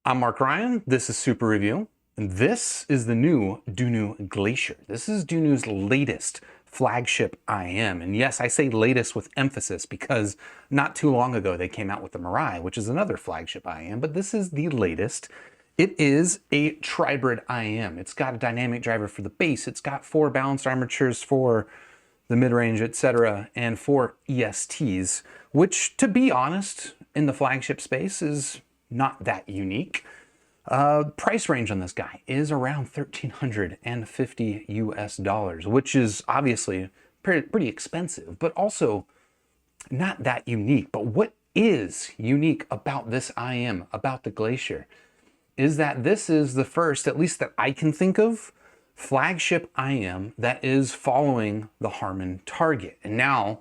I'm Mark Ryan, this is Super Review, and this is the new Dunu Glacier. This is Dunu's latest flagship IM, and yes, I say latest with emphasis because not too long ago they came out with the Mirai, which is another flagship IM, but this is the latest. It is a tribrid IM. It's got a dynamic driver for the base, it's got 4 balanced armatures for the mid-range, etc., and 4 ESTs, which, to be honest, in the flagship space is not that unique. Price range on this guy is around $1,350 US, which is obviously pretty expensive, but also not that unique. But what is unique about this IM, about the Glacier, is that this is the first, at least that I can think of, flagship IM that is following the Harman target. And now,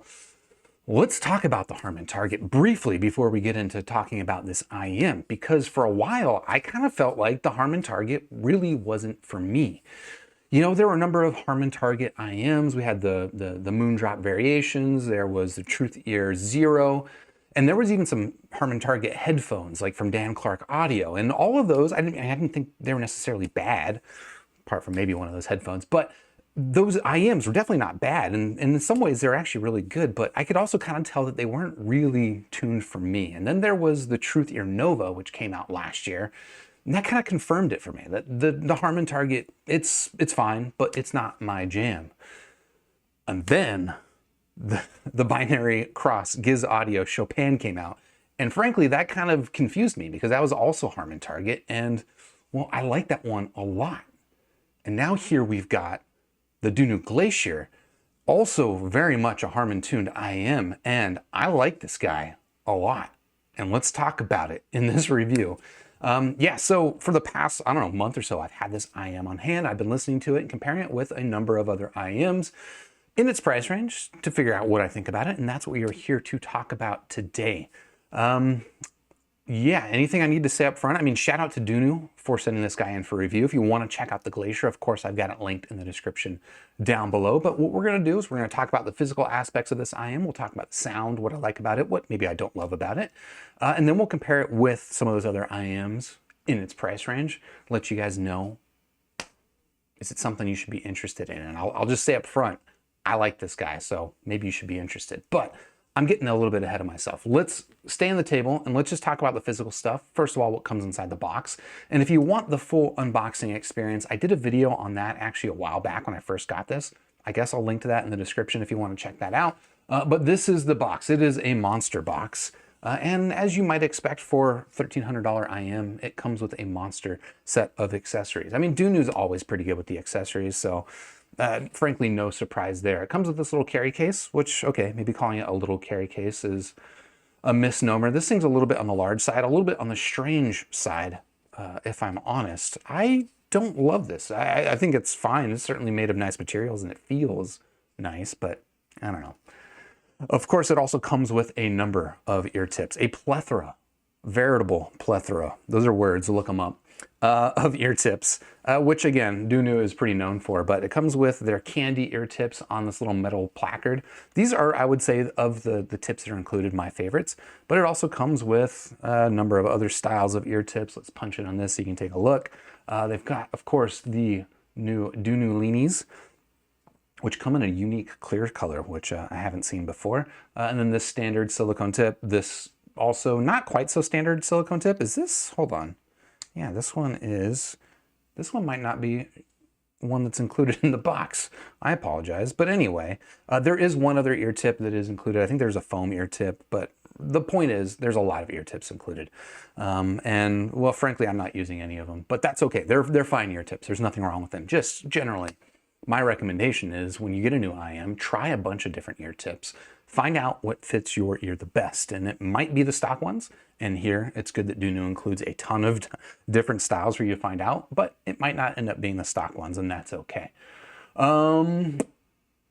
let's talk about the Harman target briefly before we get into talking about this IM, because for a while I kind of felt like the Harman target really wasn't for me. You know, there were a number of Harman target IMs. We had the Moondrop variations, there was the Truth Ear Zero, and there was even some Harman target headphones like from Dan Clark Audio. And all of those, I didn't think they were necessarily bad, apart from maybe one of those headphones, but those IMs were definitely not bad, and in some ways they're actually really good, but I could also kind of tell that they weren't really tuned for me. And then there was the Truth Ear Nova, which came out last year, and that kind of confirmed it for me, that the Harman target, it's fine, but it's not my jam. And then the binary cross Giz Audio Chopin came out, and frankly that kind of confused me because that was also Harman target, and well, I like that one a lot. And now here we've got the Dunu Glacier, also very much a Harman tuned IM, and I like this guy a lot. And let's talk about it in this review. Yeah, so for the past, I don't know, month or so, I've had this IM on hand. I've been listening to it and comparing it with a number of other IMs in its price range to figure out what I think about it, and that's what we are here to talk about today. Yeah, anything I need to say up front? I mean, shout out to Dunu for sending this guy in for review. If you want to check out the Glacier, of course, I've got it linked in the description down below. But what we're going to do is we're going to talk about the physical aspects of this IM. We'll talk about the sound, what I like about it, what maybe I don't love about it. And then we'll compare it with some of those other IMs in its price range, let you guys know, is it something you should be interested in? And I'll just say up front, I like this guy, so maybe you should be interested. But I'm getting a little bit ahead of myself. Let's stay on the table and let's just talk about the physical stuff. First of all, what comes inside the box. And if you want the full unboxing experience, I did a video on that actually a while back when I first got this. I guess I'll link to that in the description if you want to check that out. But this is the box. It is a monster box. And as you might expect for $1,300 IM, it comes with a monster set of accessories. I mean, Dunu's always pretty good with the accessories, so frankly, no surprise there. It comes with this little carry case, which, okay, maybe calling it a little carry case is a misnomer. This thing's a little bit on the large side, a little bit on the strange side, if I'm honest. I don't love this. I think it's fine. It's certainly made of nice materials and it feels nice, but I don't know. Of course, it also comes with a number of ear tips, a plethora, veritable plethora. Those are words, look them up. Of ear tips, which again, Dunu is pretty known for, but it comes with their candy ear tips on this little metal placard. These are, I would say, of the tips that are included, my favorites, but it also comes with a number of other styles of ear tips. Let's punch it on this so you can take a look. They've got, of course, the new Dunu Leanies, which come in a unique clear color, which I haven't seen before. And then this standard silicone tip, this also not quite so standard silicone tip. Is this, hold on. Yeah, this one might not be one that's included in the box. I apologize. But anyway, there is one other ear tip that is included. I think there's a foam ear tip, but the point is there's a lot of ear tips included. And well, frankly, I'm not using any of them, but that's okay. They're fine ear tips. There's nothing wrong with them. Just generally, my recommendation is when you get a new IM, try a bunch of different ear tips. Find out what fits your ear the best, and it might be the stock ones. And here, it's good that Dunu includes a ton of different styles for you to find out, but it might not end up being the stock ones, and that's okay.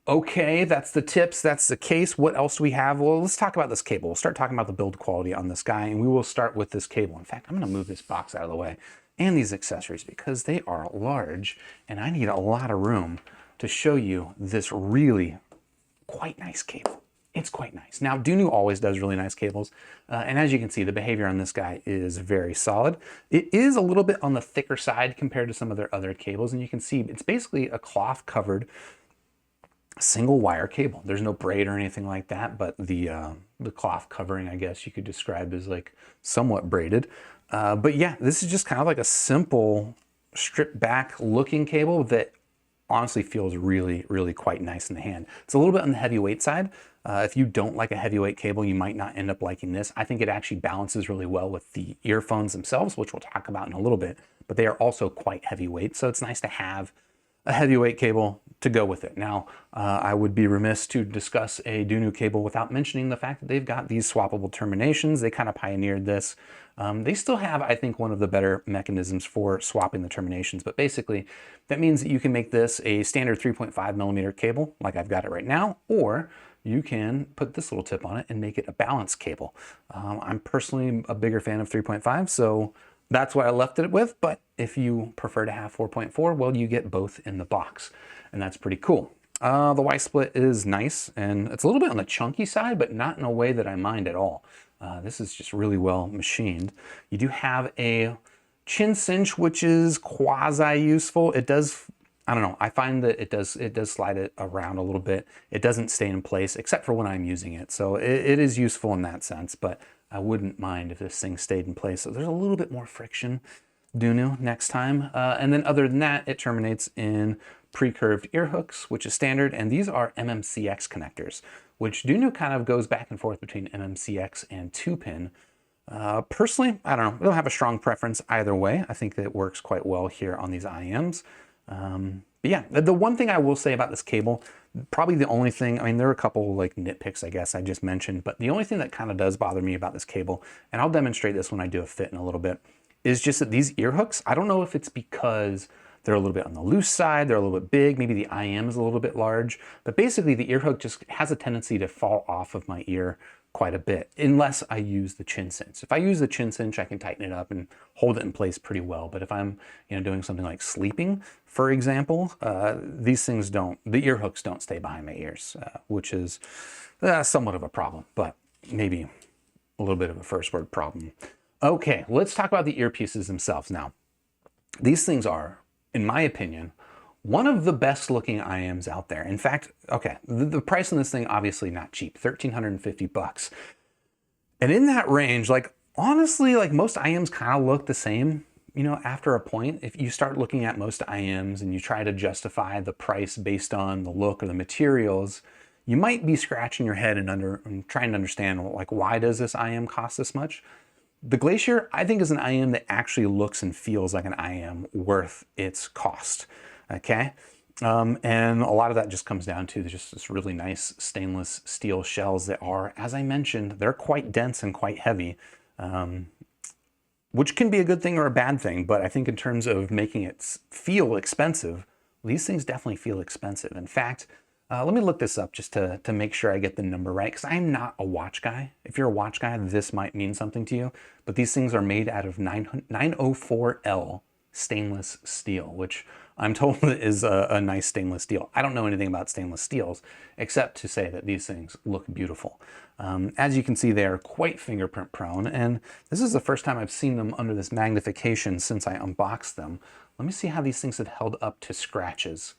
Okay, that's the tips, that's the case. What else do we have? Well, let's talk about this cable. We'll start talking about the build quality on this guy, and we will start with this cable. In fact, I'm gonna move this box out of the way and these accessories because they are large, and I need a lot of room to show you this really quite nice cable. it's quite nice. Now, Dunu always does really nice cables, and as you can see, the behavior on this guy is very solid. It is a little bit on the thicker side compared to some of their other cables, and you can see it's basically a cloth-covered single wire cable. There's no braid or anything like that, but the cloth covering, I guess you could describe as like somewhat braided. But yeah, this is just kind of like a simple stripped back looking cable that honestly feels really, really quite nice in the hand. It's a little bit on the heavyweight side. If you don't like a heavyweight cable, you might not end up liking this. I think it actually balances really well with the earphones themselves, which we'll talk about in a little bit, but they are also quite heavyweight. So it's nice to have a heavyweight cable to go with it. Now, I would be remiss to discuss a Dunu cable without mentioning the fact that they've got these swappable terminations. They kind of pioneered this. They still have, I think, one of the better mechanisms for swapping the terminations, but basically that means that you can make this a standard 3.5 millimeter cable, like I've got it right now, or you can put this little tip on it and make it a balanced cable. I'm personally a bigger fan of 3.5, so that's what I left it with, but if you prefer to have 4.4, well, you get both in the box, and that's pretty cool. The Y split is nice, and it's a little bit on the chunky side, but not in a way that I mind at all. This is just really well machined. You do have a chin cinch, which is quasi-useful. It does, I don't know, I find that it does slide it around a little bit. It doesn't stay in place, except for when I'm using it. So it is useful in that sense, but I wouldn't mind if this thing stayed in place. So there's a little bit more friction, Dunu, next time. And then other than that, it terminates in pre-curved ear hooks, which is standard. And these are MMCX connectors, which Dunu kind of goes back and forth between MMCX and 2-pin. Personally, I don't know, I don't have a strong preference either way. I think that it works quite well here on these IMs. But yeah, the one thing I will say about this cable, probably the only thing, I mean, there are a couple like nitpicks, I guess I just mentioned, but the only thing that kind of does bother me about this cable, and I'll demonstrate this when I do a fit in a little bit, is just that these ear hooks, I don't know if it's because they're a little bit on the loose side, they're a little bit big, maybe the IM is a little bit large, but basically the ear hook just has a tendency to fall off of my ear quite a bit, unless I use the chin cinch. If I use the chin cinch, I can tighten it up and hold it in place pretty well. But if I'm, doing something like sleeping, for example, these things the ear hooks don't stay behind my ears, which is somewhat of a problem, but maybe a little bit of a first word problem. Okay, let's talk about the earpieces themselves now. These things are, in my opinion, one of the best looking IMs out there. In fact, okay, the price on this thing, obviously not cheap, $1,350. And in that range, like honestly, like most IMs kind of look the same, after a point. If you start looking at most IMs and you try to justify the price based on the look or the materials, you might be scratching your head and trying to understand, like, why does this IM cost this much? The Glacier, I think, is an IM that actually looks and feels like an IM worth its cost. Okay, and a lot of that just comes down to just this really nice stainless steel shells that are, as I mentioned, they're quite dense and quite heavy, which can be a good thing or a bad thing, but I think in terms of making it feel expensive, these things definitely feel expensive. In fact, let me look this up just to make sure I get the number right, because I'm not a watch guy. If you're a watch guy, this might mean something to you, but these things are made out of 904L stainless steel, which I'm told is a nice stainless steel. I don't know anything about stainless steels, except to say that these things look beautiful. As you can see, they are quite fingerprint prone, and this is the first time I've seen them under this magnification since I unboxed them. Let me see how these things have held up to scratches.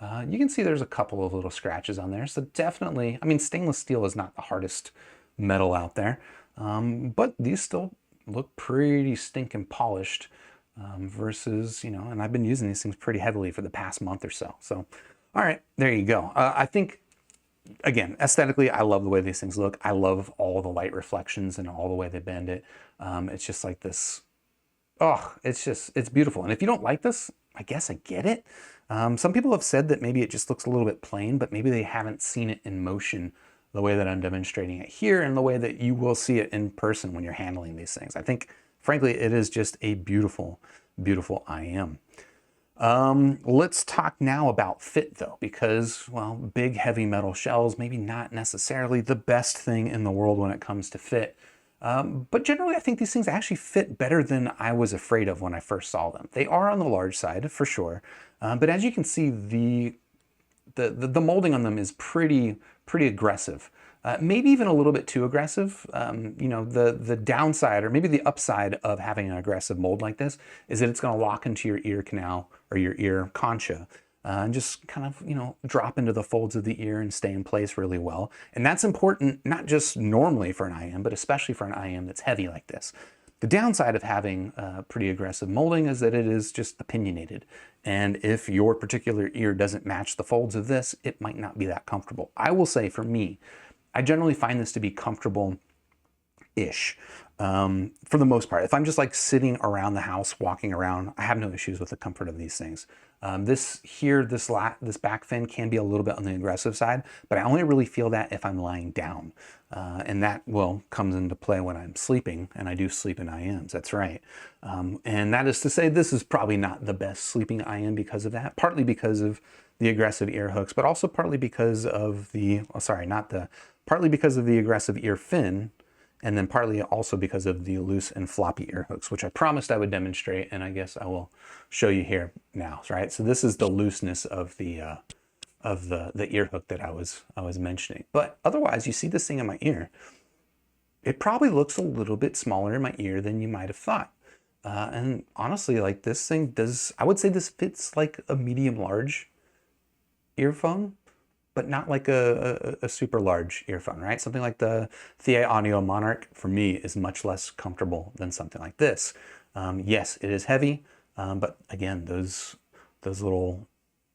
You can see there's a couple of little scratches on there, so definitely, I mean, stainless steel is not the hardest metal out there, but these still look pretty stinking polished. Versus, and I've been using these things pretty heavily for the past month or so. So, all right, there you go. I think, again, aesthetically, I love the way these things look. I love all the light reflections and all the way they bend it. It's just like this, it's beautiful. And if you don't like this, I guess I get it. Some people have said that maybe it just looks a little bit plain, but maybe they haven't seen it in motion the way that I'm demonstrating it here and the way that you will see it in person when you're handling these things. I think, frankly, it is just a beautiful, beautiful IM. Let's talk now about fit though, because, well, big heavy metal shells, maybe not necessarily the best thing in the world when it comes to fit. But generally, I think these things actually fit better than I was afraid of when I first saw them. They are on the large side for sure. But as you can see, the molding on them is pretty aggressive. maybe even a little bit too aggressive. You know, the downside or maybe the upside of having an aggressive mold like this is that it's going to lock into your ear canal or your ear concha. And just kind of, you know, drop into the folds of the ear and stay in place really well. And that's important, not just normally for an IM, but especially for an IM that's heavy like this. The downside of having pretty aggressive molding is that it is just opinionated. And if your particular ear doesn't match the folds of this, it might not be that comfortable. I will say for me, I generally find this to be comfortable-ish. For the most part. If I'm just like sitting around the house, walking around, I have no issues with the comfort of these things. This back fin can be a little bit on the aggressive side, but I only really feel that if I'm lying down. And that, well, comes into play when I'm sleeping, and I do sleep in IMs, that's right. And that is to say, this is probably not the best sleeping IM because of that, partly because of the aggressive ear hooks, but also partly because of the, partly because of the aggressive ear fin, and then partly also because of the loose and floppy ear hooks, which I promised I would demonstrate, and I guess I will show you here now, right? So this is the looseness of the ear hook that I was mentioning. But otherwise, you see this thing in my ear, it probably looks a little bit smaller in my ear than you might have thought. And honestly, like this thing does, I would say this fits like a medium-large earphone, but not like a super large earphone, right? Something like the Thea Audio Monarch, for me, is much less comfortable than something like this. Yes, it is heavy, but again, those little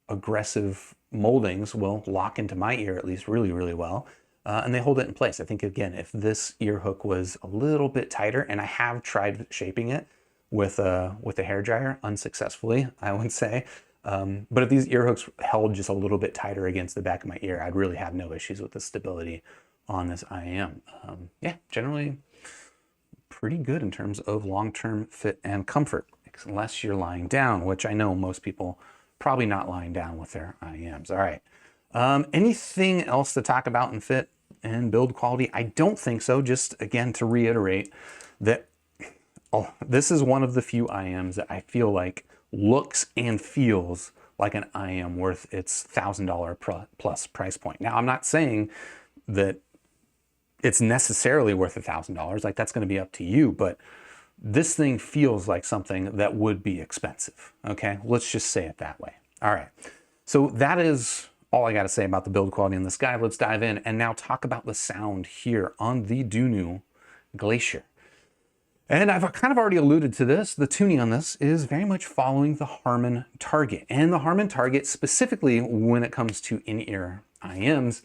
aggressive moldings will lock into my ear at least really, really well, and they hold it in place. I think, again, if this ear hook was a little bit tighter, and I have tried shaping it with a hairdryer unsuccessfully, I would say, but if these ear hooks held just a little bit tighter against the back of my ear, I'd really have no issues with the stability on this IM. Yeah, generally pretty good in terms of long-term fit and comfort, unless you're lying down, which I know most people probably not lying down with their IMs. All right. Anything else to talk about in fit and build quality? I don't think so. Just again, to reiterate that this is one of the few IMs that I feel like looks and feels like an IM worth its $1,000 plus price point. Now, I'm not saying that it's necessarily worth $1,000, like that's going to be up to you, but this thing feels like something that would be expensive. Okay, let's just say it that way. All right, so that is all I got to say about the build quality on this guy. Let's dive in and now talk about the sound here on the Dunu Glacier. And I've kind of already alluded to this. The tuning on this is very much following the Harman target. And the Harman target, specifically when it comes to in-ear IMs,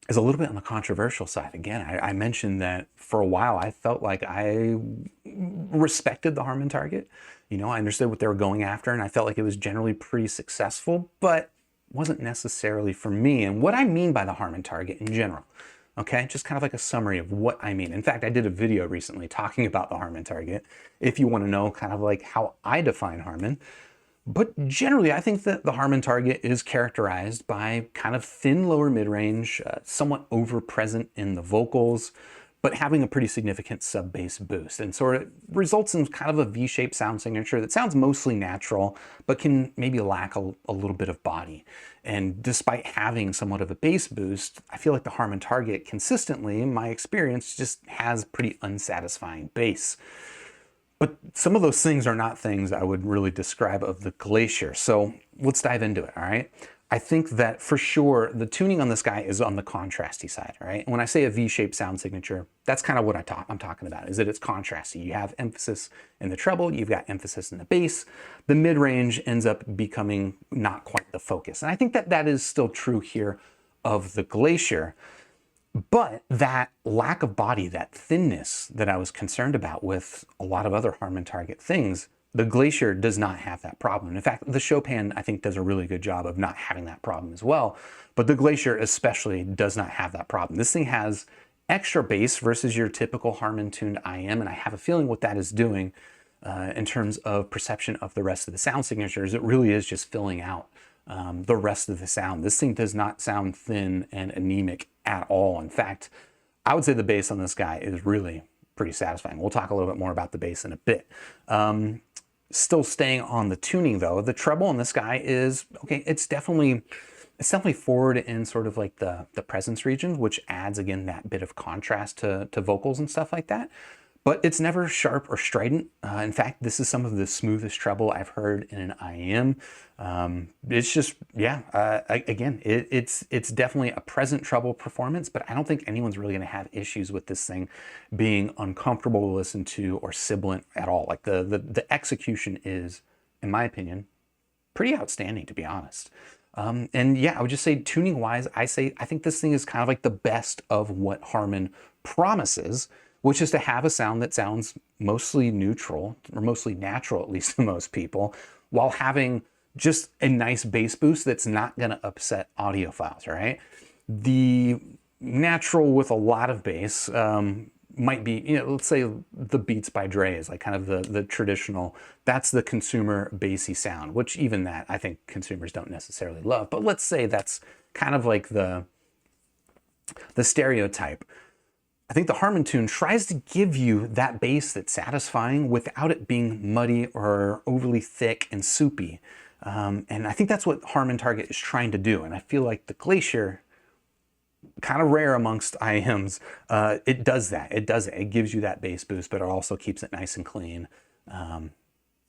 is a little bit on the controversial side. Again, I mentioned that for a while I felt like I respected the Harman target. You know, I understood what they were going after, and I felt like it was generally pretty successful, but wasn't necessarily for me. And what I mean by the Harman target in general, okay, just kind of like a summary of what I mean. In fact, I did a video recently talking about the Harman target, if you want to know kind of like how I define Harman. But generally, I think that the Harman target is characterized by kind of thin lower mid-range, somewhat over-present in the vocals, but having a pretty significant sub-bass boost. And so it results in kind of a V-shaped sound signature that sounds mostly natural, but can maybe lack a little bit of body. And despite having somewhat of a bass boost, I feel like the Harman target consistently, in my experience, just has pretty unsatisfying bass. But some of those things are not things I would really describe of the Glacier. So let's dive into it, all right? I think that for sure, the tuning on this guy is on the contrasty side, all right? When I say a V-shaped sound signature, that's kind of what I'm talking about, is that it's contrasty. You have emphasis in the treble, you've got emphasis in the bass. The mid-range ends up becoming not quite the focus. And I think that that is still true here of the Glacier. But that lack of body, that thinness that I was concerned about with a lot of other Harman target things, the Glacier does not have that problem. In fact, the Chopin, I think, does a really good job of not having that problem as well. But the Glacier especially does not have that problem. This thing has extra bass versus your typical Harman tuned IM, and I have a feeling what that is doing in terms of perception of the rest of the sound signatures, it really is just filling out the rest of the sound. This thing does not sound thin and anemic at all. In fact, I would say the bass on this guy is really pretty satisfying. We'll talk a little bit more about the bass in a bit. Still staying on the tuning though, the treble on this guy is, okay, it's definitely It's definitely forward in sort of like the presence region, which adds, again, that bit of contrast to vocals and stuff like that. But it's never sharp or strident. In fact, this is some of the smoothest treble I've heard in an IEM. It's just, yeah, again, it's definitely a present treble performance, but I don't think anyone's really gonna have issues with this thing being uncomfortable to listen to or sibilant at all. Like the execution is, in my opinion, pretty outstanding, to be honest. And yeah, I would just say tuning wise, I think this thing is kind of like the best of what Harman promises, which is to have a sound that sounds mostly neutral, or mostly natural, at least to most people, while having just a nice bass boost that's not going to upset audiophiles, right? The natural with a lot of bass might be, let's say the Beats by Dre is like kind of the traditional, that's the consumer bassy sound, which even that I think consumers don't necessarily love. But let's say that's kind of like the stereotype. I think the Harman tune tries to give you that bass that's satisfying without it being muddy or overly thick and soupy. And I think that's what Harman Target is trying to do. And I feel like the Glacier, kind of rare amongst IMs, it does that. It does it. It gives you that bass boost, but it also keeps it nice and clean.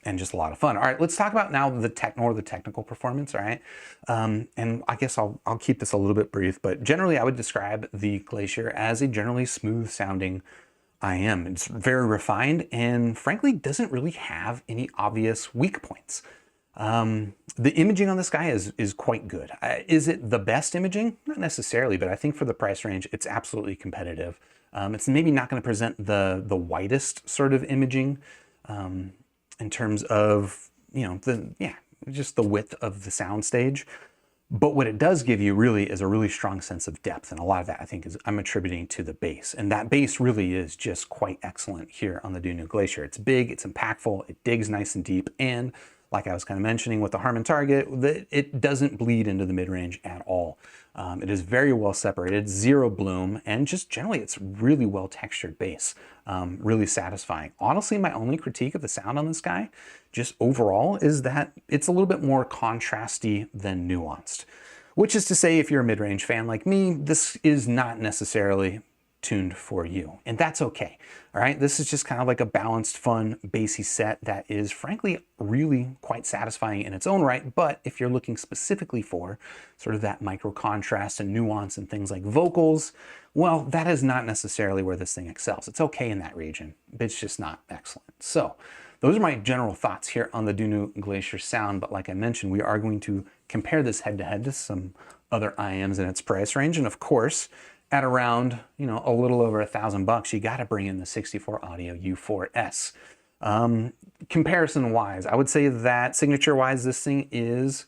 And just a lot of fun. All right, let's talk about now the technical performance, all right? And I guess I'll keep this a little bit brief, but generally I would describe the Glacier as a generally smooth sounding IM. It's very refined and frankly doesn't really have any obvious weak points. The imaging on this guy is quite good. Is it the best imaging? Not necessarily, but I think for the price range, it's absolutely competitive. It's maybe not going to present the widest sort of imaging, in terms of, just the width of the soundstage. But what it does give you really is a really strong sense of depth. And a lot of that I think I'm attributing to the bass. And that bass really is just quite excellent here on the Dunu Glacier. It's big, it's impactful, it digs nice and deep. And like I was kind of mentioning with the Harman Target, it doesn't bleed into the mid-range at all. It is very well separated, zero bloom, and just generally it's really well textured bass, really satisfying. Honestly, my only critique of the sound on this guy, just overall, is that it's a little bit more contrasty than nuanced. Which is to say, if you're a mid-range fan like me, this is not necessarily tuned for you, and that's okay. All right, this is just kind of like a balanced, fun, bassy set that is frankly really quite satisfying in its own right. But if you're looking specifically for sort of that micro contrast and nuance and things like vocals, well, that is not necessarily where this thing excels. It's okay in that region, but it's just not excellent. So those are my general thoughts here on the Dunu Glacier sound. But like I mentioned, we are going to compare this head to head to some other IMs in its price range, and of course, at around, a little over $1,000, you got to bring in the 64 Audio U4S. Comparison wise, I would say that signature wise, this thing is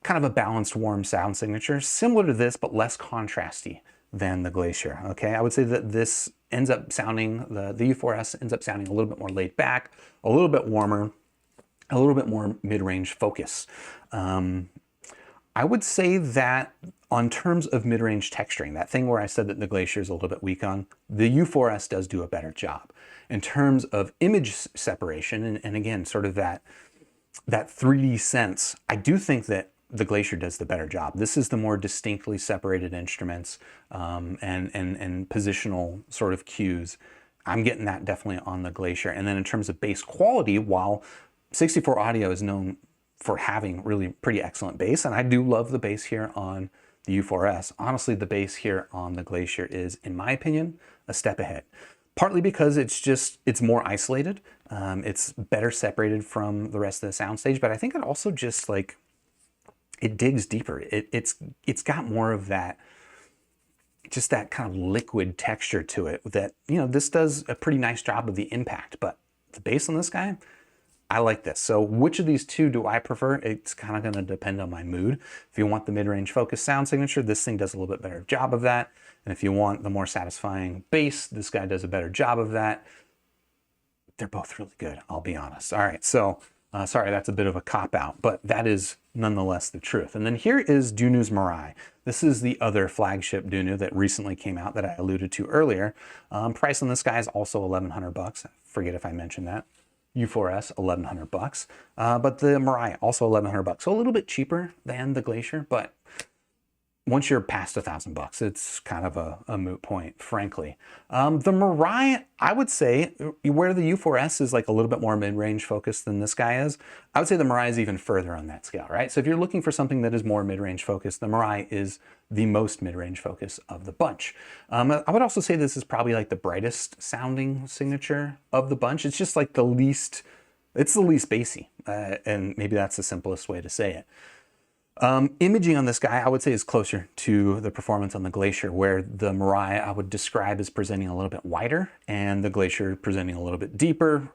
kind of a balanced, warm sound signature, similar to this, but less contrasty than the Glacier. Okay, I would say that this ends up sounding, the U4S ends up sounding a little bit more laid back, a little bit warmer, a little bit more mid-range focus. I would say that on terms of mid-range texturing, that thing where I said that the Glacier is a little bit weak on, the U4S does do a better job. In terms of image separation, and again, sort of that 3D sense, I do think that the Glacier does the better job. This is the more distinctly separated instruments, and positional sort of cues. I'm getting that definitely on the Glacier. And then in terms of bass quality, while 64 Audio is known for having really pretty excellent bass, and I do love the bass here on the U4S. Honestly, the bass here on the Glacier is, in my opinion, a step ahead. Partly because it's more isolated, it's better separated from the rest of the soundstage, but I think it also just like, it digs deeper. It's got more of that, just that kind of liquid texture to it that, this does a pretty nice job of the impact, but the bass on this guy, I like this. So which of these two do I prefer? It's kind of going to depend on my mood. If you want the mid-range focus sound signature, this thing does a little bit better job of that. And if you want the more satisfying bass, this guy does a better job of that. They're both really good, I'll be honest. All right, so sorry, that's a bit of a cop-out, but that is nonetheless the truth. And then here is Dunu's Mirai. This is the other flagship Dunu that recently came out that I alluded to earlier. Price on this guy is also $1,100. I forget if I mentioned that. U4S, $1,100, but the Mirai also $1,100, so a little bit cheaper than the Glacier, but once you're past $1,000, it's kind of a moot point, frankly. The Mirai, I would say, where the U4S is like a little bit more mid-range focused than this guy is, I would say the Mirai is even further on that scale, right? So if you're looking for something that is more mid-range focused, the Mirai is the most mid-range focus of the bunch. I would also say this is probably like the brightest sounding signature of the bunch. It's just like the least, it's the least bassy, and maybe that's the simplest way to say it. Imaging on this guy, I would say, is closer to the performance on the Glacier, where the Mirai I would describe as presenting a little bit wider and the Glacier presenting a little bit deeper.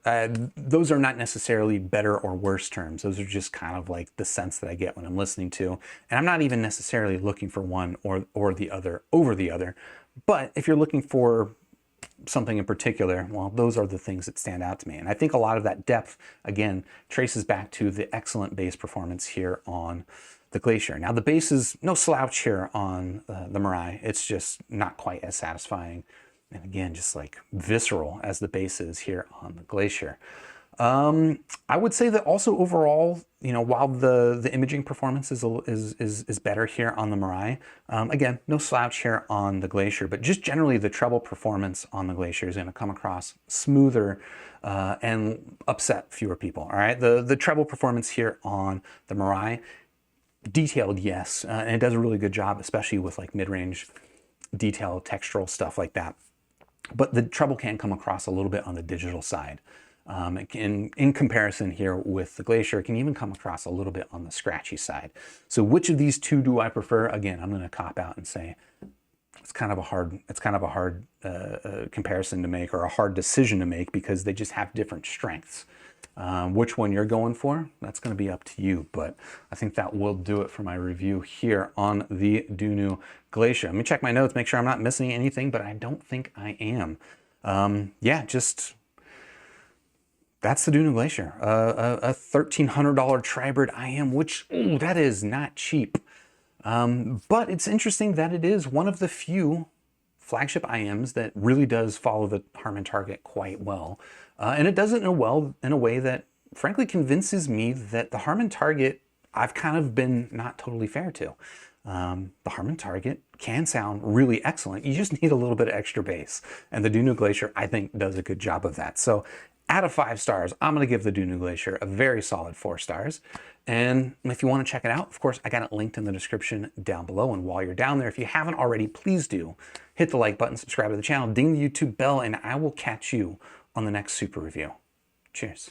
Those are not necessarily better or worse terms. Those are just kind of like the sense that I get when I'm listening to. And I'm not even necessarily looking for one or the other over the other. But if you're looking for something in particular, well, those are the things that stand out to me. And I think a lot of that depth, again, traces back to the excellent bass performance here on the Glacier. Now, the bass is no slouch here on the Mirai. It's just not quite as satisfying, and again, just like visceral as the bass is here on the Glacier. I would say that also overall, you know, while the imaging performance is better here on the Mirai, again, no slouch here on the Glacier, but just generally the treble performance on the Glacier is going to come across smoother and upset fewer people. All right, the treble performance here on the Mirai, detailed, yes, and it does a really good job, especially with like mid-range detail, textural stuff like that. But the treble can come across a little bit on the digital side. In comparison here with the Glacier, it can even come across a little bit on the scratchy side. So which of these two do I prefer? Again, I'm going to cop out and say it's kind of a hard comparison to make, or a hard decision to make, because they just have different strengths. Which one you're going for, that's going to be up to you, but I think that will do it for my review here on the Dunu Glacier. Let me check my notes, make sure I'm not missing anything, but I don't think I am. Yeah, just that's the Dunu Glacier, a $1,300 Tri-Bird IM, which, ooh, that is not cheap. But it's interesting that it is one of the few flagship IMs that really does follow the Harman target quite well. And it does it in a way that frankly convinces me that the Harman target I've kind of been not totally fair to. The Harman target can sound really excellent. You just need a little bit of extra bass. And the Dunu Glacier, I think, does a good job of that. So out of 5 stars, I'm going to give the Dunu Glacier a very solid 4 stars. And if you want to check it out, of course, I got it linked in the description down below. And while you're down there, if you haven't already, please do hit the like button, subscribe to the channel, ding the YouTube bell, and I will catch you on the next super review. Cheers.